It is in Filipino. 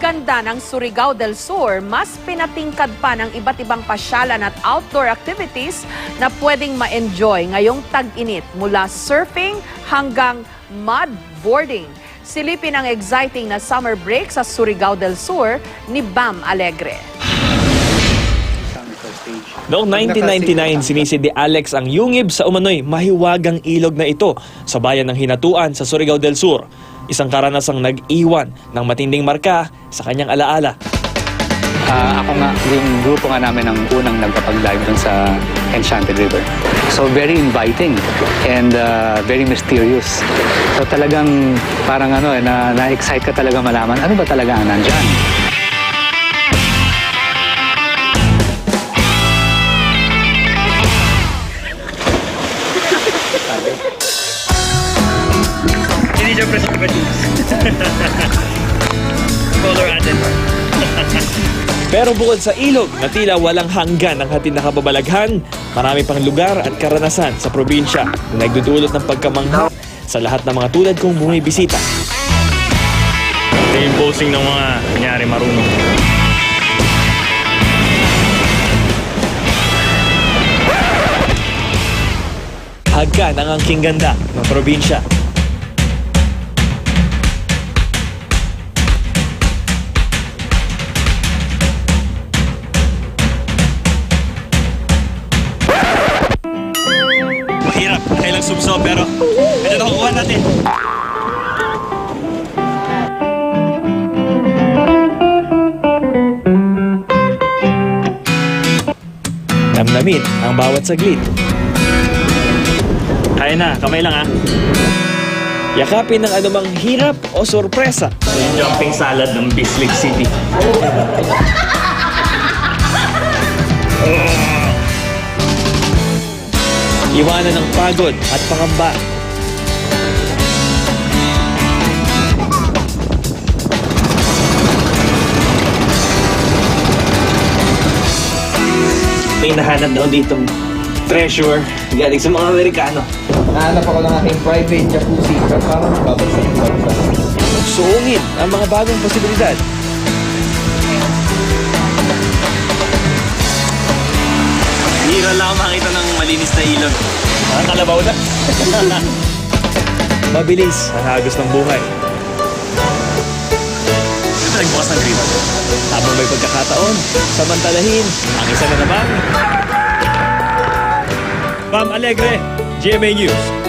Ganda ng Surigao del Sur, mas pinatingkad pa ng iba't ibang pasyalan at outdoor activities na pwedeng ma-enjoy ngayong tag-init mula surfing hanggang mud boarding. Silipin ang exciting na summer break sa Surigao del Sur ni Bam Alegre. Noong 1999, sinisidi Alex ang yungib sa umano'y mahiwagang ilog na ito sa bayan ng Hinatuan sa Surigao del Sur. Isang karanasang nag-iwan ng matinding marka sa kanyang alaala. Ako nga, yung grupo nga namin ang unang nagkapag-live dun sa Enchanted River. So very inviting and very mysterious. So talagang parang na-excite ka talaga malaman ano ba talaga ang nandyan. Hindi siya preservatives. Color added. Pero bukod sa ilog na tila walang hanggan ang hatid na kababalaghan, marami pang lugar at karanasan sa probinsya na nagdudulot ng pagkamangha sa lahat ng mga tulad kong bumibisita. Ito yung posing ng mga kunyari marunong. Hagkan ang angking ganda ng probinsya. Mahirap, kailang sumso pero ito nakukuha natin. Namnamin ang bawat saglit. Kaya na, kamay lang ha. Yakapin ng anumang hirap o sorpresa. Yung jumping salad ng Bislig City. Iwanan ng pagod at pangamba. May nahanap daw ditong treasure galing sa mga Amerikano. Nahanap ako ng aking private jacuzzi pero parang babagsak yung bansa. Suungin ang mga bagong posibilidad. Hira lang ako makita ng malinis na ilog. Ang kalabaw na. Mabilis ang hagos ng buhay. Nagbukas ng green. Habang may pagkakataon, samantalahin ang isa na namang Bam Alegre, GMA News.